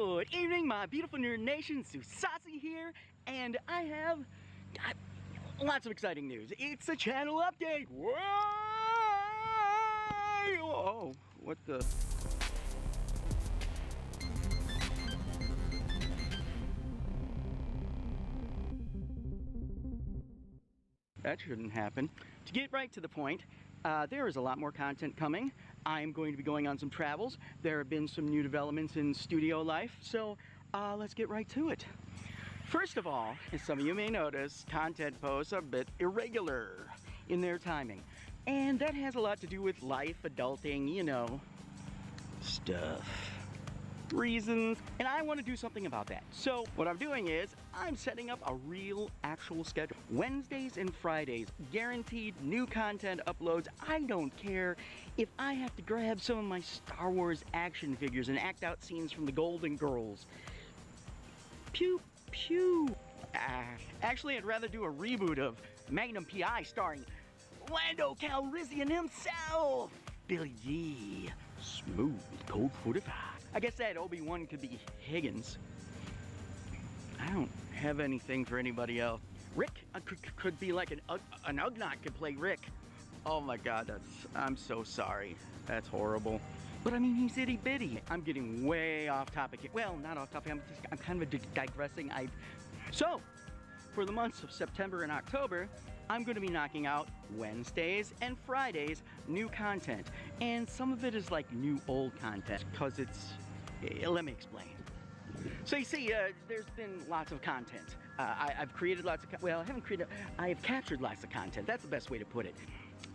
Good evening, my beautiful nerd nation. Tsusasi here, and I have lots of exciting news. It's a channel update. Whoa! Oh, what the? That shouldn't happen. To get right to the point, there is a lot more content coming. I'm going to be going on some travels. There have been some new developments in studio life, so let's get right to it. First of all, as some of you may notice, content posts are a bit irregular in their timing. And that has a lot to do with life, adulting, you know, stuff. Reasons, and I want to do something about that. So what I'm doing is I'm setting up a real actual schedule. Wednesdays and Fridays, guaranteed new content uploads. I don't care if I have to grab some of my Star Wars action figures and act out scenes from the Golden Girls. Pew pew. Actually, I'd rather do a reboot of Magnum P.I. starring Lando Calrissian himself. Billy G. Smooth Code 45. I guess that Obi-Wan could be Higgins. I don't have anything for anybody else. Rick could be like an Ugnaught could play Rick. Oh my god, I'm so sorry. That's horrible. But I mean, he's itty bitty. I'm getting way off topic here. Well, not off topic, I'm kind of digressing. So, for the months of September and October, I'm going to be knocking out Wednesdays and Fridays new content. And some of it is like new old content because it's, let me explain. So you see, there's been lots of content. I've created lots of, well, I haven't created, I have captured lots of content. That's the best way to put it.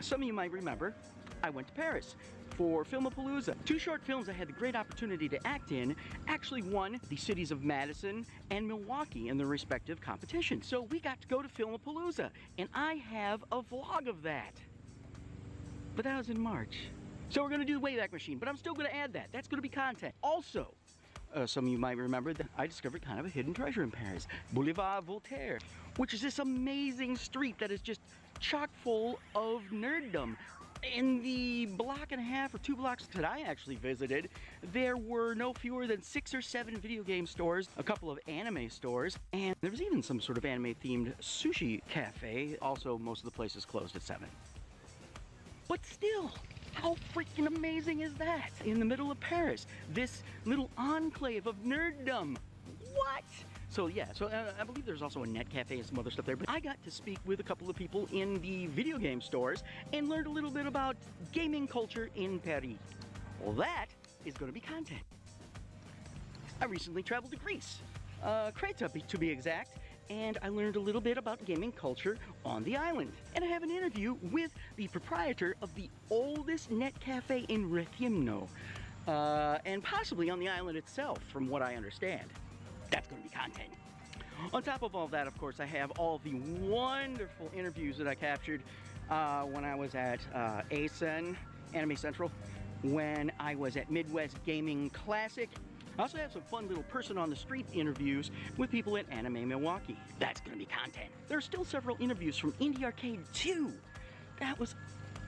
Some of you might remember, I went to Paris for Filmapalooza. Two short films I had the great opportunity to act in actually won the cities of Madison and Milwaukee in their respective competitions. So we got to go to Filmapalooza, and I have a vlog of that. But that was in March. So we're gonna do the Wayback Machine, but I'm still gonna add that. That's gonna be content. Also, some of you might remember that I discovered kind of a hidden treasure in Paris, Boulevard Voltaire, which is this amazing street that is just chock full of nerddom. In the block and a half or 2 blocks that I actually visited, there were no fewer than 6 or 7 video game stores, a couple of anime stores, and there was even some sort of anime-themed sushi cafe. Also, most of the places closed at 7. But still, how freaking amazing is that? In the middle of Paris, this little enclave of nerddom. What? So yeah, I believe there's also a net cafe and some other stuff there, but I got to speak with a couple of people in the video game stores and learned a little bit about gaming culture in Paris. Well, that is going to be content. I recently traveled to Greece, Creta to be exact, and I learned a little bit about gaming culture on the island. And I have an interview with the proprietor of the oldest net cafe in Rethymno, and possibly on the island itself, from what I understand. That's going to be content. On top of all that, of course, I have all the wonderful interviews that I captured when I was at ASEN, Anime Central, when I was at Midwest Gaming Classic. I also have some fun little person on the street interviews with people at Anime Milwaukee. That's going to be content. There are still several interviews from Indie Arcade 2. That was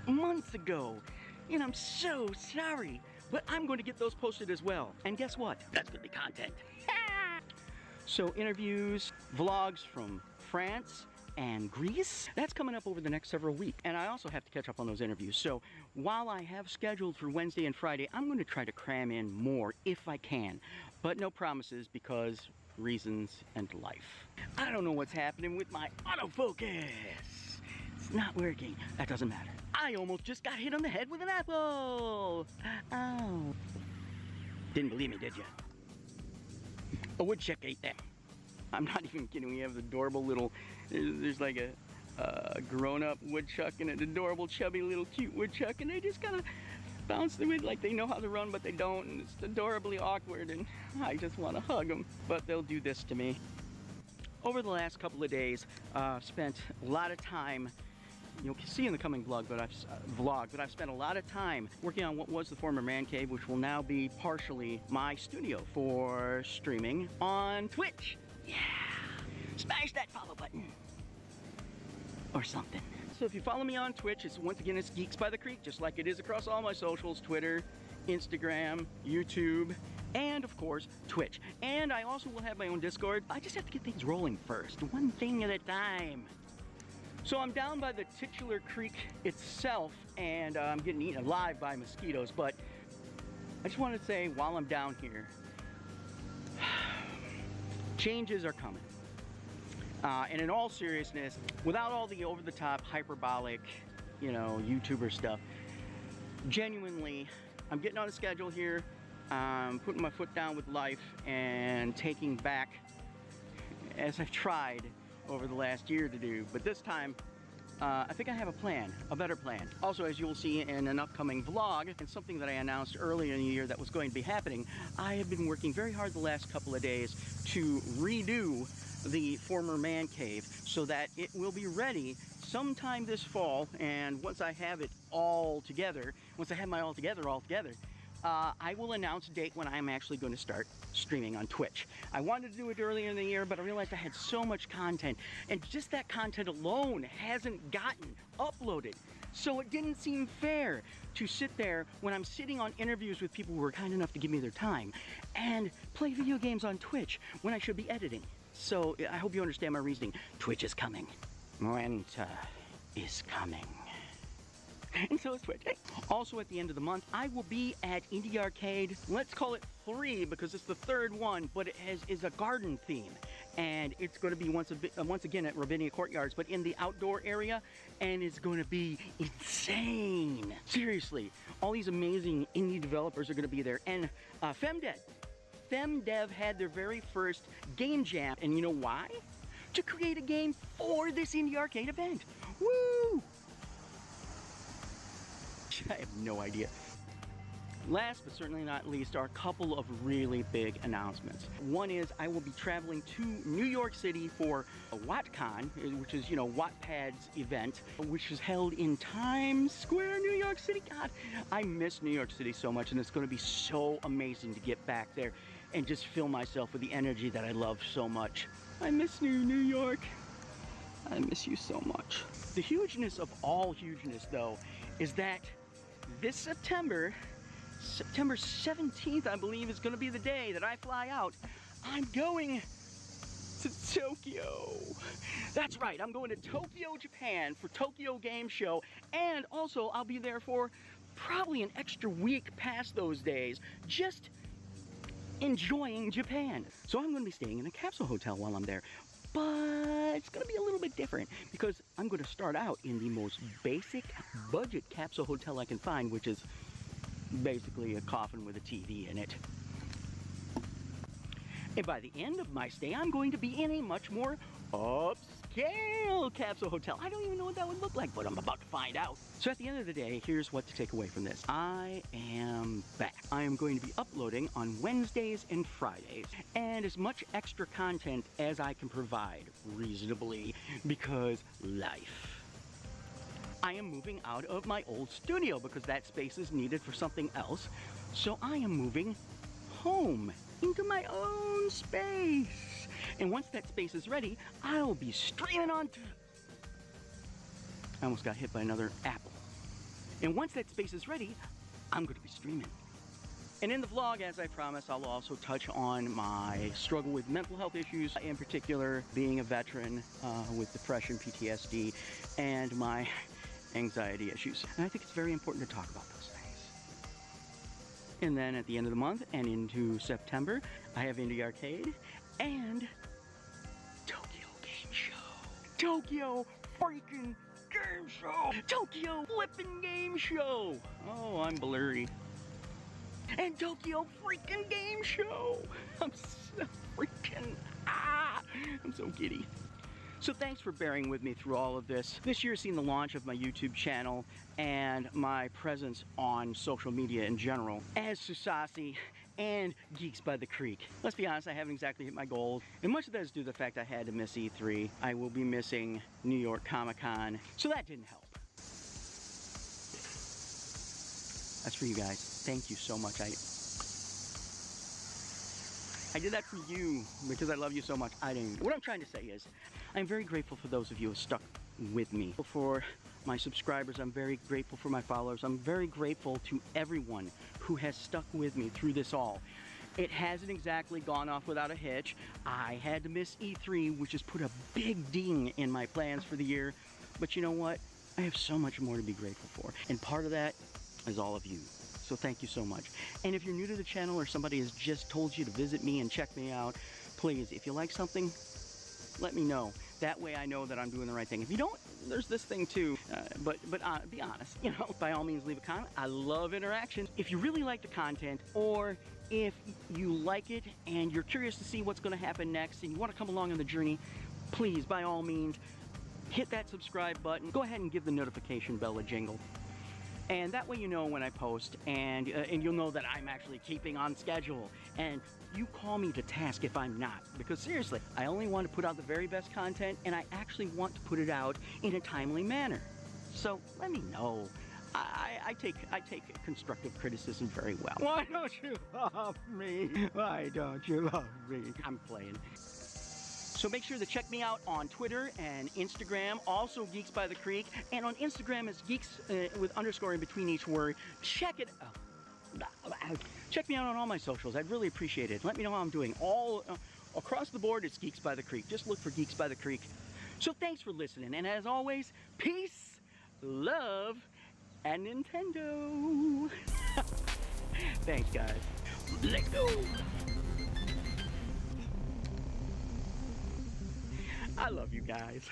months ago, and I'm so sorry. But I'm going to get those posted as well. And guess what? That's going to be content. So interviews, vlogs from France and Greece, that's coming up over the next several weeks. And I also have to catch up on those interviews. So while I have scheduled for Wednesday and Friday, I'm going to try to cram in more if I can. But no promises because reasons and life. I don't know what's happening with my autofocus. It's not working. That doesn't matter. I almost just got hit on the head with an apple. Ow. Didn't believe me, did you? A woodchuck ate them. I'm not even kidding. We have the adorable little, there's like a grown-up woodchuck and an adorable chubby little cute woodchuck, and they just kind of bounce through it like they know how to run, but they don't, and it's adorably awkward, and I just want to hug them. But they'll do this to me. Over the last couple of days, spent a lot of time, you'll see in the coming vlog, but I've spent a lot of time working on what was the former man cave, which will now be partially my studio for streaming on Twitch. Yeah, smash that follow button or something. So if you follow me on Twitch, once again it's Geeks by the Creek, just like it is across all my socials, Twitter, Instagram, YouTube, and of course Twitch. And I also will have my own Discord. I just have to get things rolling first, one thing at a time. So I'm down by the titular creek itself, and I'm getting eaten alive by mosquitoes, but I just want to say while I'm down here, changes are coming. And in all seriousness, without all the over-the-top, hyperbolic, you know, YouTuber stuff, genuinely, I'm getting on a schedule here, putting my foot down with life and taking back, as I've tried over the last year to do, but this time, I think I have a plan, a better plan. Also, as you'll see in an upcoming vlog, and something that I announced earlier in the year that was going to be happening, I have been working very hard the last couple of days to redo the former man cave so that it will be ready sometime this fall. And once I have it all together, once I have my all together, I will announce a date when I'm actually going to start streaming on Twitch. I wanted to do it earlier in the year, but I realized I had so much content, and just that content alone hasn't gotten uploaded. So it didn't seem fair to sit there when I'm sitting on interviews with people who were kind enough to give me their time and play video games on Twitch when I should be editing. So I hope you understand my reasoning. Twitch is coming. Winter is coming. And so is Twitch. Also at the end of the month, I will be at Indie Arcade. Let's call it 3 because it's the third one, but it is a garden theme. And it's going to be once again at Ravinia Courtyards, but in the outdoor area, and it's going to be insane. Seriously, all these amazing indie developers are going to be there. And FemDev had their very first game jam, and you know why? To create a game for this Indie Arcade event. Woo! I have no idea. Last but certainly not least are a couple of really big announcements. One is I will be traveling to New York City for a WattCon, which is, you know, Wattpad's event, which is held in Times Square, New York City. God, I miss New York City so much, and it's going to be so amazing to get back there and just fill myself with the energy that I love so much. I miss New York. I miss you so much. The hugeness of all hugeness, though, is that this September 17th, I believe, is going to be the day that I fly out. I'm going to Tokyo. That's right, I'm going to Tokyo, Japan for Tokyo Game Show, and also I'll be there for probably an extra week past those days, just enjoying Japan. So I'm going to be staying in a capsule hotel while I'm there. But it's going to be a little bit different because I'm going to start out in the most basic budget capsule hotel I can find, which is basically a coffin with a TV in it. And by the end of my stay, I'm going to be in a much more upscale capsule hotel. I don't even know what that would look like, but I'm about to find out. So at the end of the day, here's what to take away from this. I am back. I am going to be uploading on Wednesdays and Fridays, and as much extra content as I can provide reasonably, because life. I am moving out of my old studio because that space is needed for something else. So I am moving home into my own space. And once that space is ready, I'll be streaming on. I almost got hit by another apple. And once that space is ready, I'm going to be streaming. And in the vlog, as I promised, I'll also touch on my struggle with mental health issues, in particular being a veteran with depression, PTSD, and my anxiety issues. And I think it's very important to talk about those things. And then at the end of the month and into September, I have Indie Arcade and Tokyo Game Show. Tokyo freaking Game Show! Tokyo flipping Game Show! Oh, I'm blurry. And Tokyo freaking Game Show! I'm so freaking, I'm so giddy. So thanks for bearing with me through all of this. This year's seen the launch of my YouTube channel and my presence on social media in general as Tsusasi and Geeks by the Creek. Let's be honest, I haven't exactly hit my goals, and much of that is due to the fact I had to miss E3. I will be missing New York Comic-Con, so that didn't help. That's for you guys. Thank you so much. I did that for you because I love you so much. What I'm trying to say is, I'm very grateful for those of you who stuck with me. For my subscribers, I'm very grateful for my followers. I'm very grateful to everyone who has stuck with me through this all. It hasn't exactly gone off without a hitch. I had to miss E3, which has put a big ding in my plans for the year. But you know what? I have so much more to be grateful for. And part of that is all of you. So thank you so much. And if you're new to the channel or somebody has just told you to visit me and check me out, please, if you like something, let me know. That way I know that I'm doing the right thing. If you don't, there's this thing too. But be honest, you know, by all means leave a comment. I love interaction. If you really like the content, or if you like it and you're curious to see what's going to happen next and you want to come along on the journey, please, by all means, hit that subscribe button. Go ahead and give the notification bell a jingle. And that way you know when I post, and you'll know that I'm actually keeping on schedule. And you call me to task if I'm not. Because seriously, I only want to put out the very best content, and I actually want to put it out in a timely manner. So let me know. I take constructive criticism very well. Why don't you love me? Why don't you love me? I'm playing. So make sure to check me out on Twitter and Instagram, also Geeks by the Creek, and on Instagram it's Geeks with underscore in between each word. Check it out. Check me out on all my socials. I'd really appreciate it. Let me know how I'm doing. All across the board, it's Geeks by the Creek. Just look for Geeks by the Creek. So thanks for listening, and as always, peace, love, and Nintendo. Thanks, guys. Let's go. I love you guys.